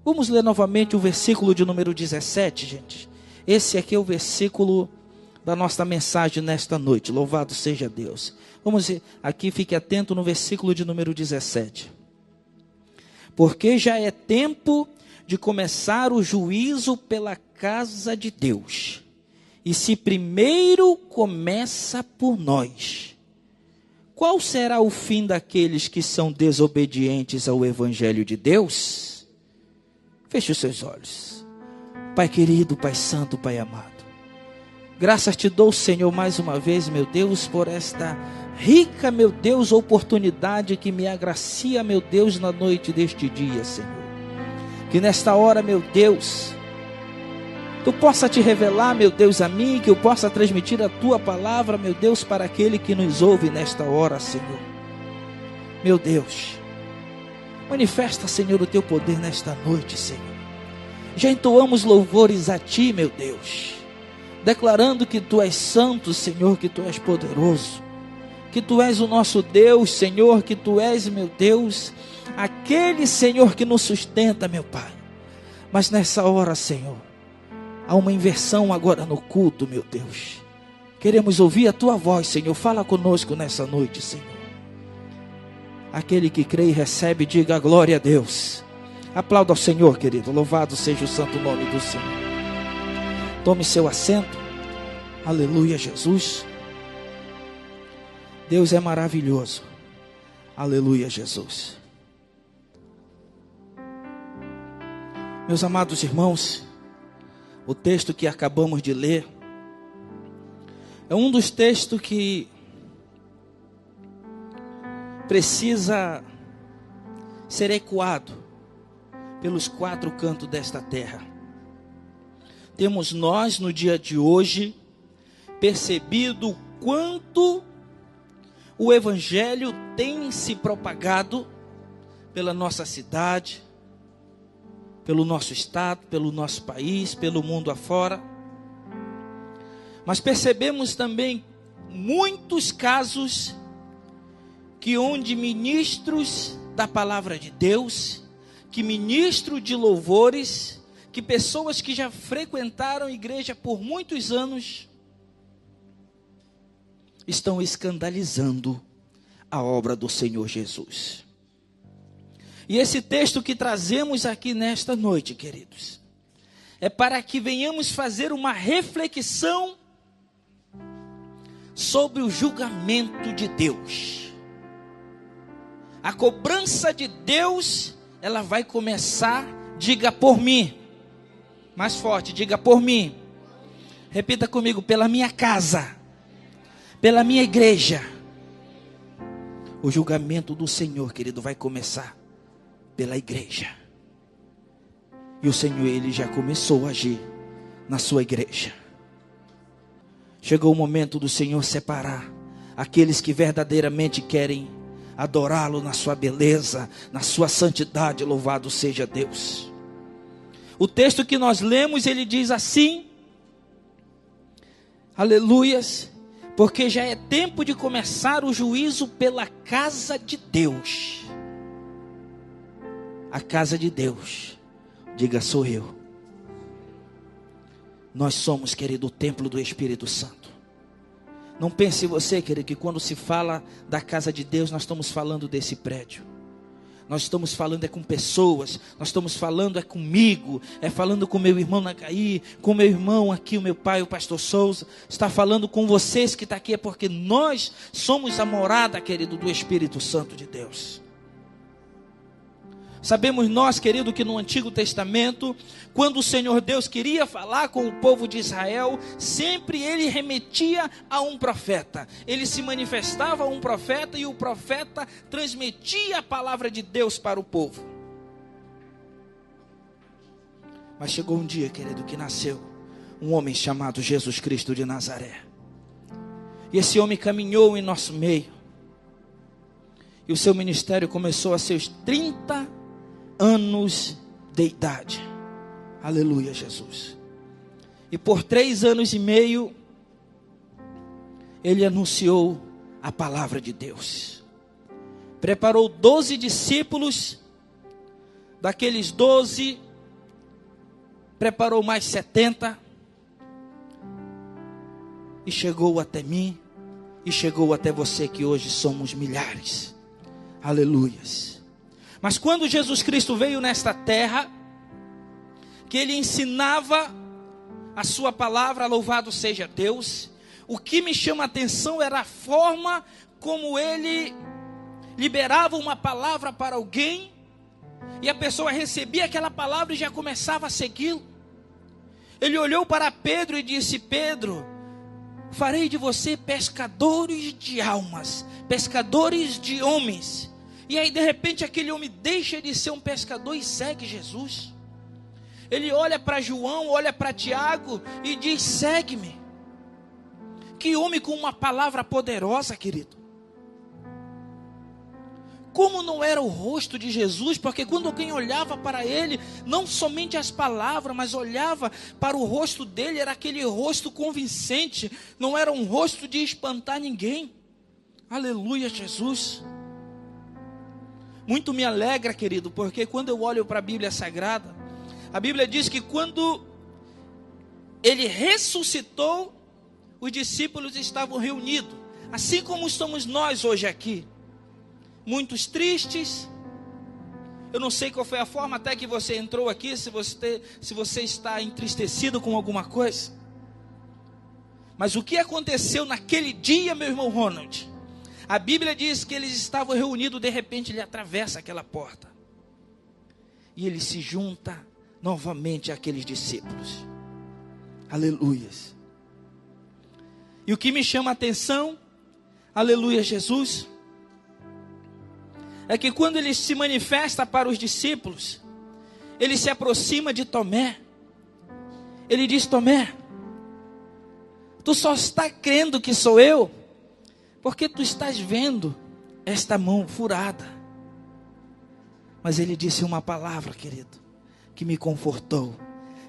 Vamos ler novamente o versículo de número 17, gente. Esse aqui é o versículo da nossa mensagem nesta noite. Louvado seja Deus. Vamos aqui, fique atento no versículo de número 17. Porque já é tempo de começar o juízo pela casa de Deus. E se primeiro começa por nós, qual será o fim daqueles que são desobedientes ao Evangelho de Deus? Feche os seus olhos. Pai querido, Pai santo, Pai amado. Graças te dou, Senhor, mais uma vez, meu Deus, por esta rica, meu Deus, oportunidade que me agracia, meu Deus, na noite deste dia, Senhor. Que nesta hora, meu Deus, Tu possa te revelar, meu Deus, a mim, que eu possa transmitir a Tua palavra, meu Deus, para aquele que nos ouve nesta hora, Senhor. Meu Deus, manifesta, Senhor, o Teu poder nesta noite, Senhor. Já entoamos louvores a Ti, meu Deus, declarando que Tu és santo, Senhor, que Tu és poderoso, que Tu és o nosso Deus, Senhor, que Tu és, meu Deus, aquele, Senhor, que nos sustenta, meu Pai. Mas nessa hora, Senhor, há uma inversão agora no culto, meu Deus. Queremos ouvir a Tua voz, Senhor. Fala conosco nessa noite, Senhor. Aquele que crê e recebe, diga glória a Deus. Aplauda ao Senhor, querido. Louvado seja o santo nome do Senhor. Tome seu assento. Aleluia, Jesus. Deus é maravilhoso. Aleluia, Jesus. Meus amados irmãos, o texto que acabamos de ler é um dos textos que precisa ser ecoado pelos quatro cantos desta terra. Temos nós, no dia de hoje, percebido o quanto o Evangelho tem se propagado pela nossa cidade, pelo nosso estado, pelo nosso país, pelo mundo afora. Mas percebemos também muitos casos que onde ministros da palavra de Deus, que ministros de louvores, que pessoas que já frequentaram a igreja por muitos anos, estão escandalizando a obra do Senhor Jesus. E esse texto que trazemos aqui nesta noite, queridos, é para que venhamos fazer uma reflexão sobre o julgamento de Deus. A cobrança de Deus, ela vai começar, diga por mim, mais forte, diga por mim, repita comigo, pela minha casa, pela minha igreja. O julgamento do Senhor, querido, vai começar pela igreja. E o Senhor, Ele já começou a agir na sua igreja. Chegou o momento do Senhor separar aqueles que verdadeiramente querem adorá-lo na sua beleza, na sua santidade. Louvado seja Deus. O texto que nós lemos, ele diz assim, aleluias, porque já é tempo de começar o juízo pela casa de Deus. A casa de Deus, diga, sou eu. Nós somos, querido, o templo do Espírito Santo. Não pense você, querido, que quando se fala da casa de Deus, nós estamos falando desse prédio. Nós estamos falando com pessoas, nós estamos falando comigo, falando com meu irmão Nacaí, com meu irmão aqui, o meu pai, o pastor Souza, está falando com vocês que está aqui, é porque nós somos a morada, querido, do Espírito Santo de Deus. Sabemos nós, querido, que no Antigo Testamento, quando o Senhor Deus queria falar com o povo de Israel, sempre Ele remetia a um profeta. Ele se manifestava a um profeta e o profeta transmitia a palavra de Deus para o povo. Mas chegou um dia, querido, que nasceu um homem chamado Jesus Cristo de Nazaré. E esse homem caminhou em nosso meio. E o seu ministério começou a seus 30 anos de idade. Aleluia, Jesus. E por 3 anos e meio, ele anunciou a palavra de Deus. Preparou 12 discípulos. Daqueles 12, preparou mais 70, e chegou até mim, e chegou até você, que hoje somos milhares. Aleluias. Mas quando Jesus Cristo veio nesta terra, que Ele ensinava a sua palavra, louvado seja Deus, o que me chama a atenção era a forma como Ele liberava uma palavra para alguém, e a pessoa recebia aquela palavra e já começava a segui-lo. Ele olhou para Pedro e disse: Pedro, farei de você pescadores de almas, pescadores de homens. E aí de repente aquele homem deixa de ser um pescador e segue Jesus. Ele olha para João, olha para Tiago e diz: segue-me. Que homem com uma palavra poderosa, querido. Como não era o rosto de Jesus, porque quando alguém olhava para ele, não somente as palavras, mas olhava para o rosto dele, era aquele rosto convincente, não era um rosto de espantar ninguém. Aleluia, Jesus. Muito me alegra, querido, porque quando eu olho para a Bíblia Sagrada, a Bíblia diz que quando ele ressuscitou, os discípulos estavam reunidos, assim como estamos nós hoje aqui. Muitos tristes. Eu não sei qual foi a forma até que você entrou aqui, se você está entristecido com alguma coisa. Mas o que aconteceu naquele dia, meu irmão Ronald? A Bíblia diz que eles estavam reunidos, de repente ele atravessa aquela porta. E ele se junta novamente àqueles discípulos. Aleluias. E o que me chama a atenção, aleluia Jesus, é que quando ele se manifesta para os discípulos, ele se aproxima de Tomé. Ele diz: Tomé, tu só está crendo que sou eu, porque tu estás vendo esta mão furada. Mas ele disse uma palavra, querido, que me confortou.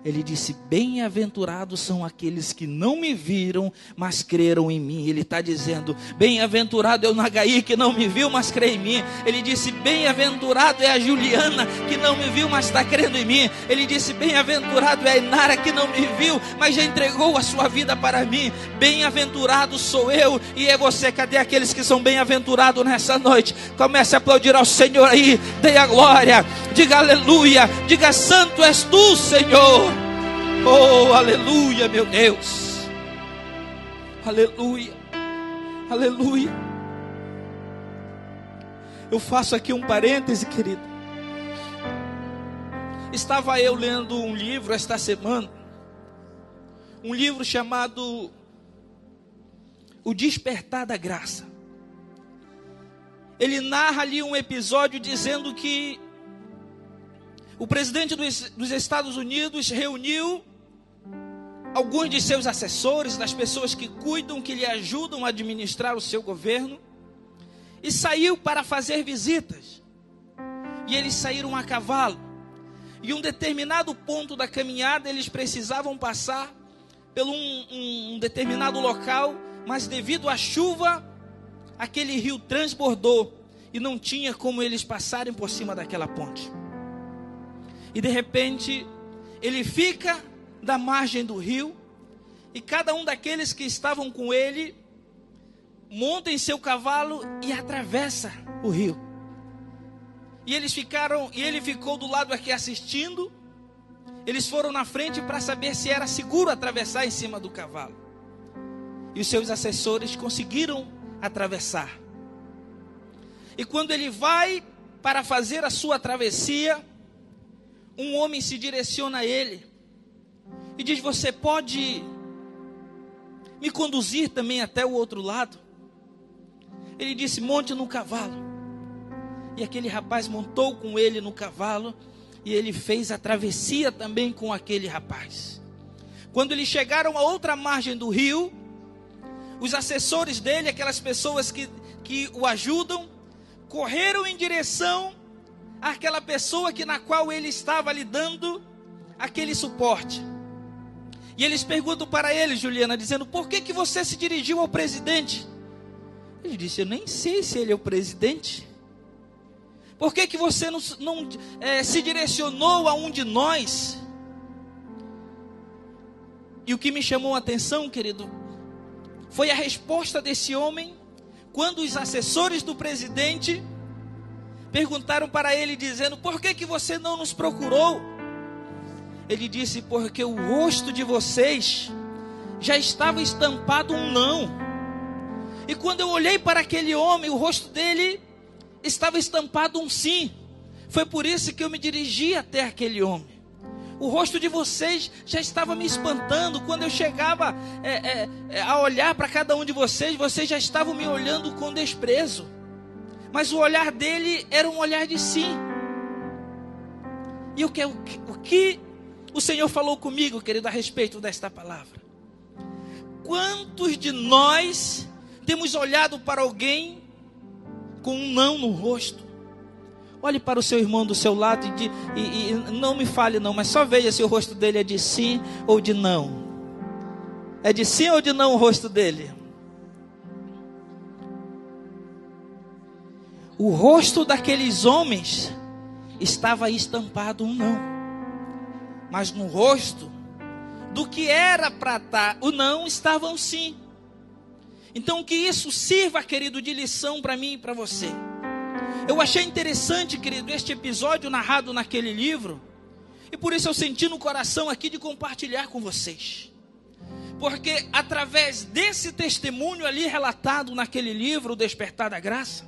Ele disse: bem-aventurados são aqueles que não me viram, mas creram em mim. Ele está dizendo: bem-aventurado é o Nagaí, que não me viu, mas crê em mim. Ele disse: bem-aventurado é a Juliana, que não me viu, mas está crendo em mim. Ele disse: bem-aventurado é a Inara, que não me viu, mas já entregou a sua vida para mim. Bem-aventurado sou eu e é você. Cadê aqueles que são bem-aventurados nessa noite? Comece a aplaudir ao Senhor aí, dê a glória, diga aleluia, diga: santo és tu, Senhor. Oh, aleluia, meu Deus. Aleluia. Aleluia. Eu faço aqui um parêntese, querido. Estava eu lendo um livro esta semana. Um livro chamado O Despertar da Graça. Ele narra ali um episódio dizendo que o presidente dos Estados Unidos reuniu alguns de seus assessores, das pessoas que cuidam, que lhe ajudam a administrar o seu governo, e saiu para fazer visitas. E eles saíram a cavalo. E um determinado ponto da caminhada, eles precisavam passar por um determinado local, mas devido à chuva, aquele rio transbordou e não tinha como eles passarem por cima daquela ponte. E de repente, ele fica da margem do rio, e cada um daqueles que estavam com ele monta em seu cavalo e atravessa o rio. E ele ficou do lado aqui assistindo. Eles foram na frente para saber se era seguro atravessar em cima do cavalo. E os seus assessores conseguiram atravessar. E quando ele vai para fazer a sua travessia, um homem se direciona a ele e diz: você pode me conduzir também até o outro lado? Ele disse: monte no cavalo. E aquele rapaz montou com ele no cavalo, e ele fez a travessia também com aquele rapaz. Quando eles chegaram à outra margem do rio, os assessores dele, aquelas pessoas que o ajudam, correram em direção àquela pessoa na qual ele estava lhe dando aquele suporte. E eles perguntam para ele, Juliana, dizendo: por que você se dirigiu ao presidente? Ele disse: eu nem sei se ele é o presidente. Por que você não se direcionou a um de nós? E o que me chamou a atenção, querido, foi a resposta desse homem quando os assessores do presidente perguntaram para ele, dizendo: por que você não nos procurou? Ele disse: porque o rosto de vocês já estava estampado um não. E quando eu olhei para aquele homem, o rosto dele estava estampado um sim. Foi por isso que eu me dirigi até aquele homem. O rosto de vocês já estava me espantando. Quando eu chegava a olhar para cada um de vocês, vocês já estavam me olhando com desprezo. Mas o olhar dele era um olhar de sim. E o que o Senhor falou comigo, querido, a respeito desta palavra? Quantos de nós temos olhado para alguém com um não no rosto? Olhe para o seu irmão do seu lado e não me fale não, mas só veja se o rosto dele é de sim ou de não. É de sim ou de não o rosto dele? O rosto daqueles homens estava estampado um não. Mas no rosto do que era para estar o não estava um sim. Então que isso sirva, querido, de lição para mim e para você. Eu achei interessante, querido, este episódio narrado naquele livro. E por isso eu senti no coração aqui de compartilhar com vocês. Porque através desse testemunho ali relatado naquele livro, O Despertar da Graça,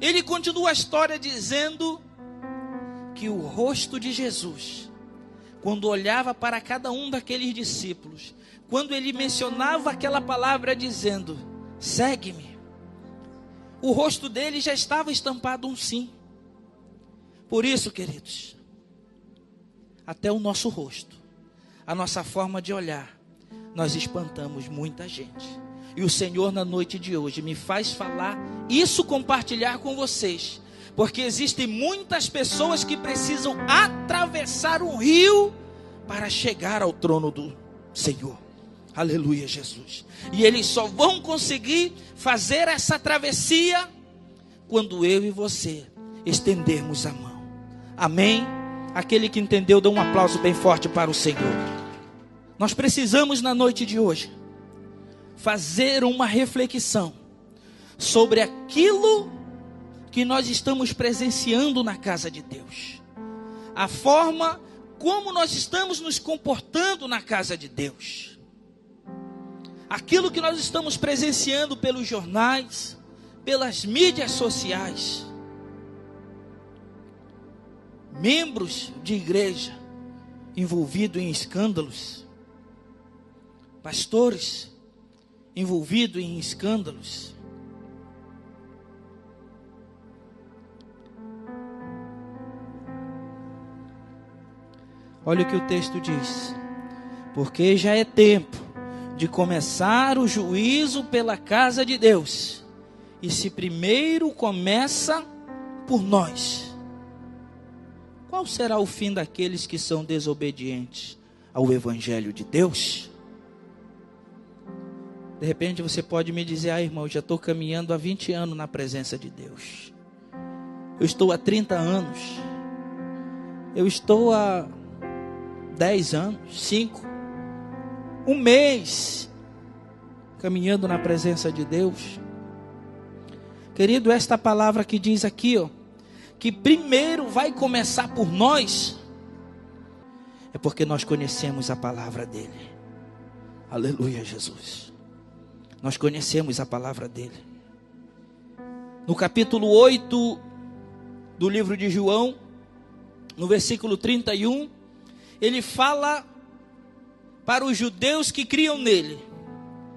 ele continua a história dizendo que o rosto de Jesus, quando olhava para cada um daqueles discípulos, quando ele mencionava aquela palavra dizendo: segue-me, o rosto dele já estava estampado um sim. Por isso, queridos, até o nosso rosto, a nossa forma de olhar, nós espantamos muita gente. E o Senhor na noite de hoje me faz falar isso, compartilhar com vocês, porque existem muitas pessoas que precisam atravessar um rio para chegar ao trono do Senhor. Aleluia, Jesus. E eles só vão conseguir fazer essa travessia quando eu e você estendermos a mão. Amém? Aquele que entendeu, dê um aplauso bem forte para o Senhor. Nós precisamos na noite de hoje fazer uma reflexão sobre aquilo que nós estamos presenciando na casa de Deus. A forma como nós estamos nos comportando na casa de Deus. Aquilo que nós estamos presenciando pelos jornais, pelas mídias sociais. Membros de igreja envolvidos em escândalos. Pastores envolvidos em escândalos. Olha o que o texto diz: porque já é tempo de começar o juízo pela casa de Deus, e se primeiro começa por nós, qual será o fim daqueles que são desobedientes ao Evangelho de Deus? De repente você pode me dizer: ah, irmão, eu já estou caminhando há 20 anos na presença de Deus, eu estou há 30 anos, eu estou há 10 anos, 5, um mês caminhando na presença de Deus. Querido, esta palavra que diz aqui, ó, que primeiro vai começar por nós, é porque nós conhecemos a palavra dele. Aleluia, Jesus. Nós conhecemos a palavra dele. No capítulo 8 do livro de João, no versículo 31, ele fala para os judeus que criam nele.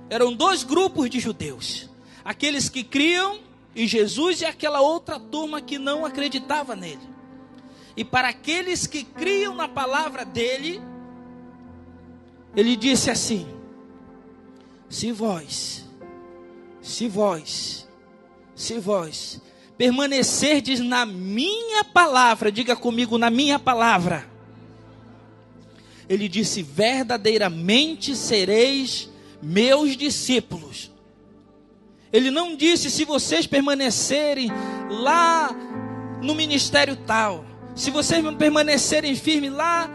Eram dois grupos de judeus: aqueles que criam em Jesus e aquela outra turma que não acreditava nele. E para aqueles que criam na palavra dele, ele disse assim: se vós permanecerdes na minha palavra, diga comigo, na minha palavra. Ele disse: verdadeiramente sereis meus discípulos. Ele não disse: se vocês permanecerem lá no ministério tal, se vocês permanecerem firmes lá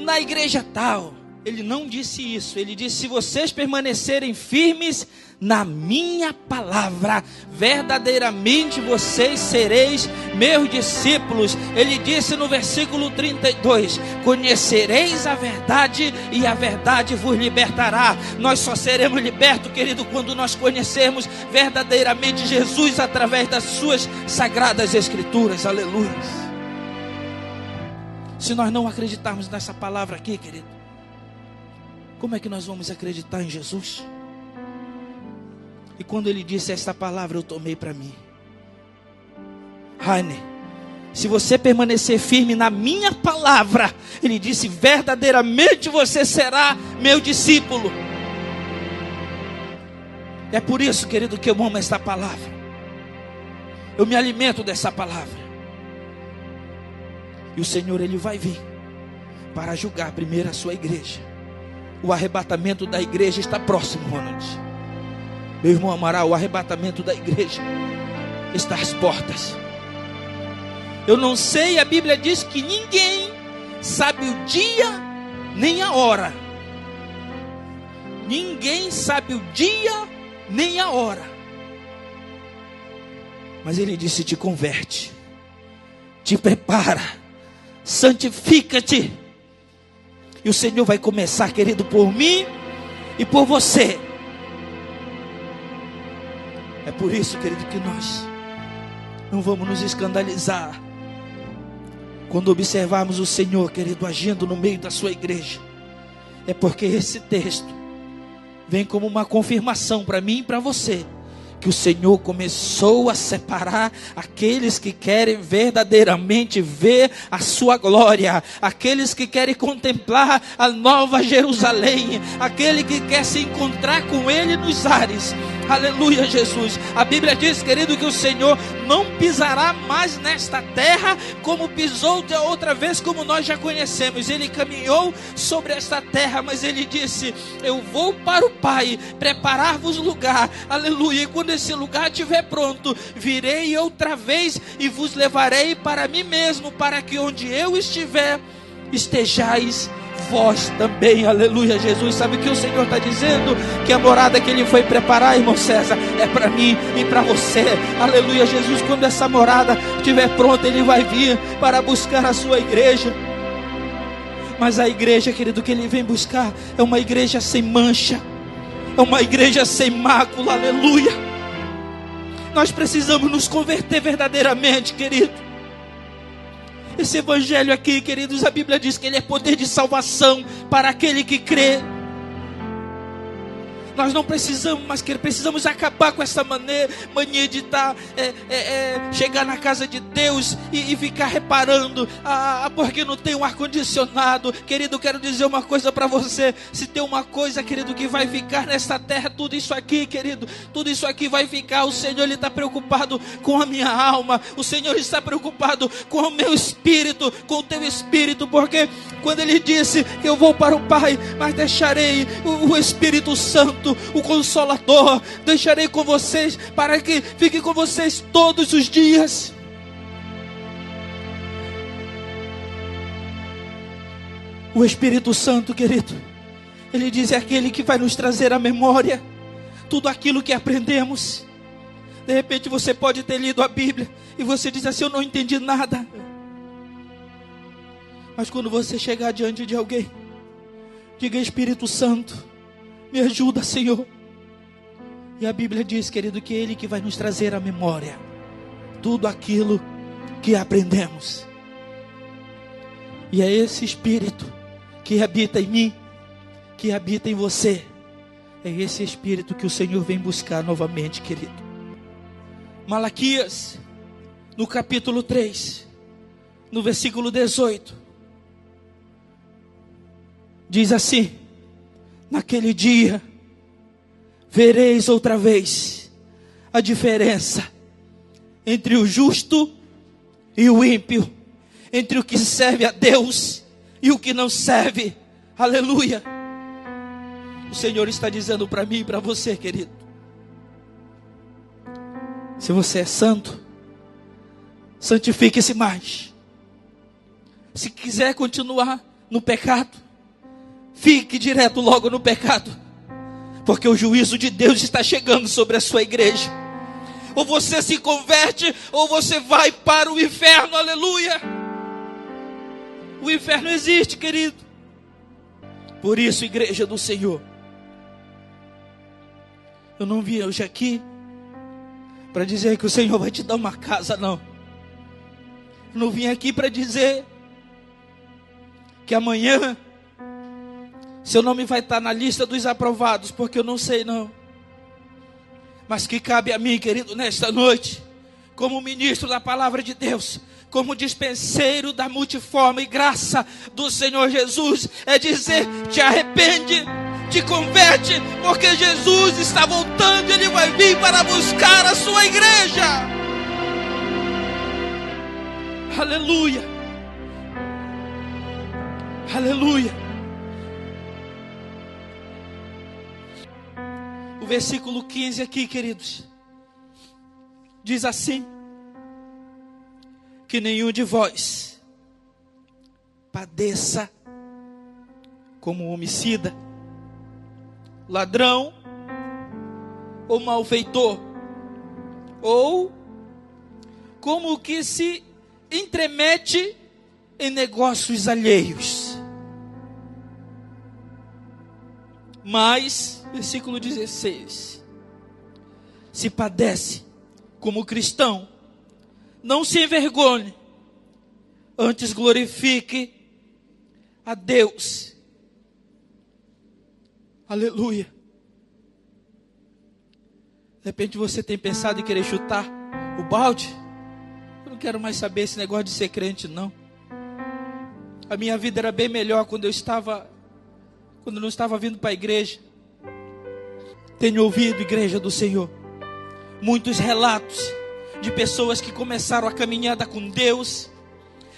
na igreja tal. Ele não disse isso. Ele disse: se vocês permanecerem firmes na minha palavra, verdadeiramente vocês sereis meus discípulos. Ele disse no versículo 32: conhecereis a verdade e a verdade vos libertará. Nós só seremos libertos, querido, quando nós conhecermos verdadeiramente Jesus através das suas sagradas escrituras. Aleluia. Se nós não acreditarmos nessa palavra aqui, querido, como é que nós vamos acreditar em Jesus? E quando ele disse esta palavra, eu tomei para mim. Rainer, se você permanecer firme na minha palavra, ele disse, verdadeiramente você será meu discípulo. É por isso, querido, que eu amo esta palavra. Eu me alimento dessa palavra. E o Senhor, Ele vai vir para julgar primeiro a sua igreja. O arrebatamento da igreja está próximo, Ronald. Meu irmão Amaral, o arrebatamento da igreja está às portas. Eu não sei, a Bíblia diz que ninguém sabe o dia nem a hora. Ninguém sabe o dia nem a hora. Mas Ele disse, te converte, te prepara, santifica-te. E o Senhor vai começar, querido, por mim e por você. É por isso, querido, que nós não vamos nos escandalizar quando observarmos o Senhor, querido, agindo no meio da sua igreja. É porque esse texto vem como uma confirmação para mim e para você, que o Senhor começou a separar aqueles que querem verdadeiramente ver a sua glória, aqueles que querem contemplar a nova Jerusalém, aquele que quer se encontrar com Ele nos ares. Aleluia, Jesus. A Bíblia diz, querido, que o Senhor não pisará mais nesta terra como pisou de outra vez, como nós já conhecemos. Ele caminhou sobre esta terra, mas Ele disse, eu vou para o Pai, preparar-vos lugar. Aleluia. E quando esse lugar estiver pronto, virei outra vez e vos levarei para mim mesmo, para que onde eu estiver, estejais vós também. Aleluia, Jesus. Sabe o que o Senhor está dizendo? Que a morada que Ele foi preparar, irmão César, é para mim e para você. Aleluia, Jesus. Quando essa morada estiver pronta, Ele vai vir para buscar a sua igreja. Mas a igreja, querido, que Ele vem buscar é uma igreja sem mancha, é uma igreja sem mácula. Aleluia. Nós precisamos nos converter verdadeiramente, querido. Esse evangelho aqui, queridos, a Bíblia diz que ele é poder de salvação para aquele que crê. Nós não precisamos, mas precisamos acabar com essa mania de chegar na casa de Deus e ficar reparando, porque não tem um ar-condicionado. Querido, quero dizer uma coisa para você. Se tem uma coisa, querido, que vai ficar nesta terra, tudo isso aqui, querido, tudo isso aqui vai ficar. O Senhor, Ele está preocupado com a minha alma. O Senhor está preocupado com o meu espírito, com o teu espírito, porque quando Ele disse que eu vou para o Pai, mas deixarei o Espírito Santo, o Consolador, deixarei com vocês, para que fique com vocês todos os dias. O Espírito Santo, querido, Ele diz, é aquele que vai nos trazer à memória tudo aquilo que aprendemos. De repente você pode ter lido a Bíblia e você diz assim, eu não entendi nada. Mas quando você chegar diante de alguém, diga, Espírito Santo, me ajuda, Senhor. E a Bíblia diz, querido, que é Ele que vai nos trazer à memória tudo aquilo que aprendemos. E é esse Espírito que habita em mim, que habita em você. É esse Espírito que o Senhor vem buscar novamente, querido. Malaquias, no capítulo 3, no versículo 18, diz assim, naquele dia, vereis outra vez a diferença entre o justo e o ímpio, entre o que serve a Deus e o que não serve. Aleluia. O Senhor está dizendo para mim e para você, querido, se você é santo, santifique-se mais. Se quiser continuar no pecado, fique direto logo no pecado, porque o juízo de Deus está chegando sobre a sua igreja. Ou você se converte, ou você vai para o inferno, aleluia. O inferno existe, querido. Por isso, igreja do Senhor, eu não vim hoje aqui para dizer que o Senhor vai te dar uma casa, não. Eu não vim aqui para dizer que amanhã seu nome vai estar na lista dos aprovados, porque eu não sei, não. Mas que cabe a mim, querido, nesta noite, como ministro da palavra de Deus, como dispenseiro da multiforme graça do Senhor Jesus, é dizer: te arrepende, te converte, porque Jesus está voltando, Ele vai vir para buscar a sua igreja. Aleluia, aleluia. O versículo 15 aqui, queridos, diz assim: que nenhum de vós padeça como homicida, ladrão ou malfeitor, ou como o que se entremete em negócios alheios. Mas, versículo 16, se padece como cristão, não se envergonhe, antes glorifique a Deus. Aleluia. De repente você tem pensado em querer chutar o balde. Eu não quero mais saber esse negócio de ser crente, não. A minha vida era bem melhor quando eu não estava vindo para a igreja. Tenho ouvido, igreja do Senhor, muitos relatos de pessoas que começaram a caminhada com Deus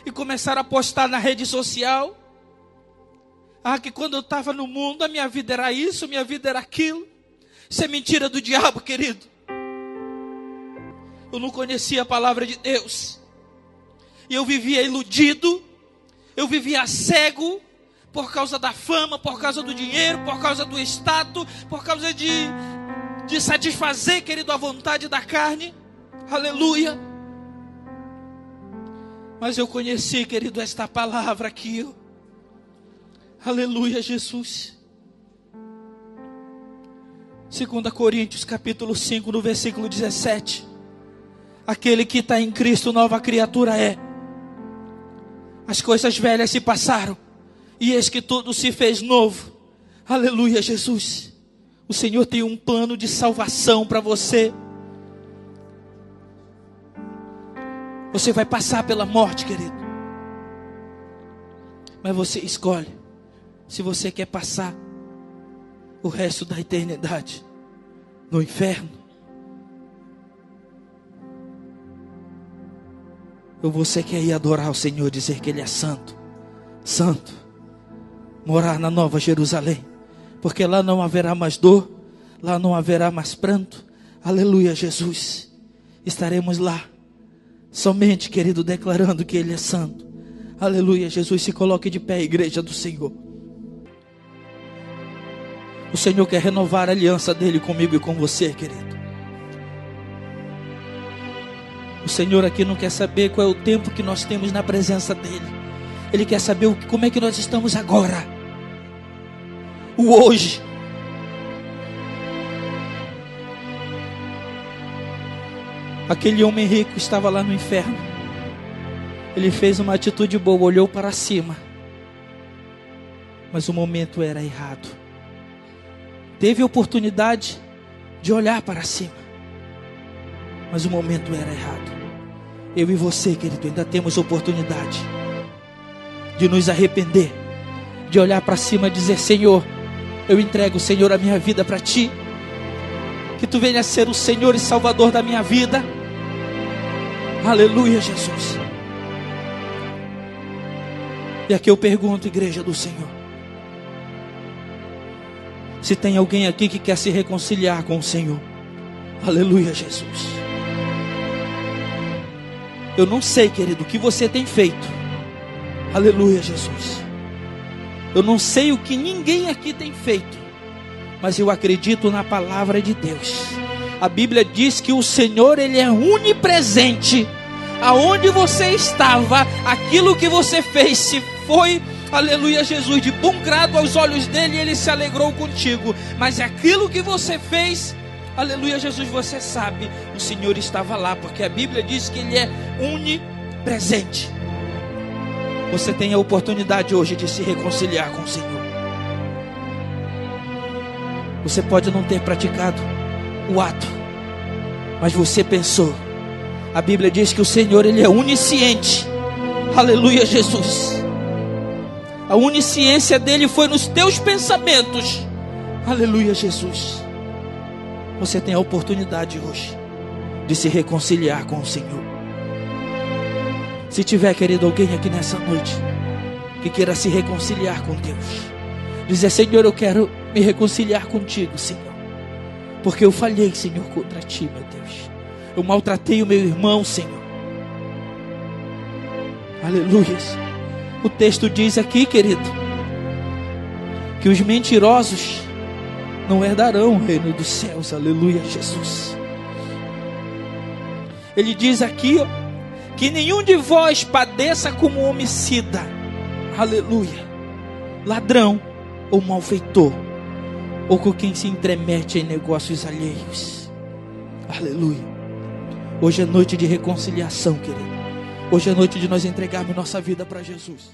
e começaram a postar na rede social: que quando eu estava no mundo a minha vida era isso, minha vida era aquilo. Isso é mentira do diabo, querido. Eu não conhecia a palavra de Deus, e eu vivia iludido, eu vivia cego, por causa da fama, por causa do dinheiro, por causa do status, por causa de satisfazer, querido, a vontade da carne. Aleluia. Mas eu conheci, querido, esta palavra aqui. Aleluia, Jesus. 2 Coríntios capítulo 5, no versículo 17. Aquele que está em Cristo, nova criatura é. As coisas velhas se passaram, e eis que tudo se fez novo. Aleluia, Jesus. O Senhor tem um plano de salvação para você. Você vai passar pela morte, querido, mas você escolhe se você quer passar o resto da eternidade no inferno, ou você quer ir adorar o Senhor, dizer que Ele é santo, santo, morar na Nova Jerusalém, porque lá não haverá mais dor, lá não haverá mais pranto. Aleluia, Jesus. Estaremos lá somente, querido, declarando que Ele é santo. Aleluia, Jesus. Se coloque de pé, igreja do Senhor. O Senhor quer renovar a aliança dEle comigo e com você, querido. O Senhor aqui não quer saber qual é o tempo que nós temos na presença dEle. Ele quer saber como é que nós estamos agora, o hoje. Aquele homem rico estava lá no inferno. Ele fez uma atitude boa, olhou para cima, mas o momento era errado. Teve a oportunidade de olhar para cima, mas o momento era errado. Eu e você, querido, ainda temos oportunidade de nos arrepender, de olhar para cima e dizer: Senhor, eu entrego, Senhor, a minha vida para Ti. Que Tu venha ser o Senhor e Salvador da minha vida. Aleluia, Jesus. E aqui eu pergunto, igreja do Senhor, se tem alguém aqui que quer se reconciliar com o Senhor. Aleluia, Jesus. Eu não sei, querido, o que você tem feito. Aleluia, Jesus. Eu não sei o que ninguém aqui tem feito, mas eu acredito na palavra de Deus. A Bíblia diz que o Senhor, Ele é onipresente. Aonde você estava, aquilo que você fez, se foi, aleluia, Jesus, de bom grado aos olhos dele, Ele se alegrou contigo. Mas aquilo que você fez, aleluia, Jesus, você sabe, o Senhor estava lá, porque a Bíblia diz que Ele é onipresente. Você tem a oportunidade hoje de se reconciliar com o Senhor. Você pode não ter praticado o ato, mas você pensou. A Bíblia diz que o Senhor, Ele é onisciente. Aleluia, Jesus. A onisciência dele foi nos teus pensamentos. Aleluia, Jesus. Você tem a oportunidade hoje de se reconciliar com o Senhor. Se tiver, querido, alguém aqui nessa noite que queira se reconciliar com Deus, dizer: Senhor, eu quero me reconciliar contigo, Senhor, porque eu falhei, Senhor, contra ti, meu Deus. Eu maltratei o meu irmão, Senhor. Aleluia. O texto diz aqui, querido, que os mentirosos não herdarão o reino dos céus. Aleluia, Jesus. Ele diz aqui, ó, que nenhum de vós padeça como homicida, aleluia, ladrão ou malfeitor, ou com quem se intromete em negócios alheios. Aleluia. Hoje é noite de reconciliação, querido. Hoje é noite de nós entregarmos nossa vida para Jesus.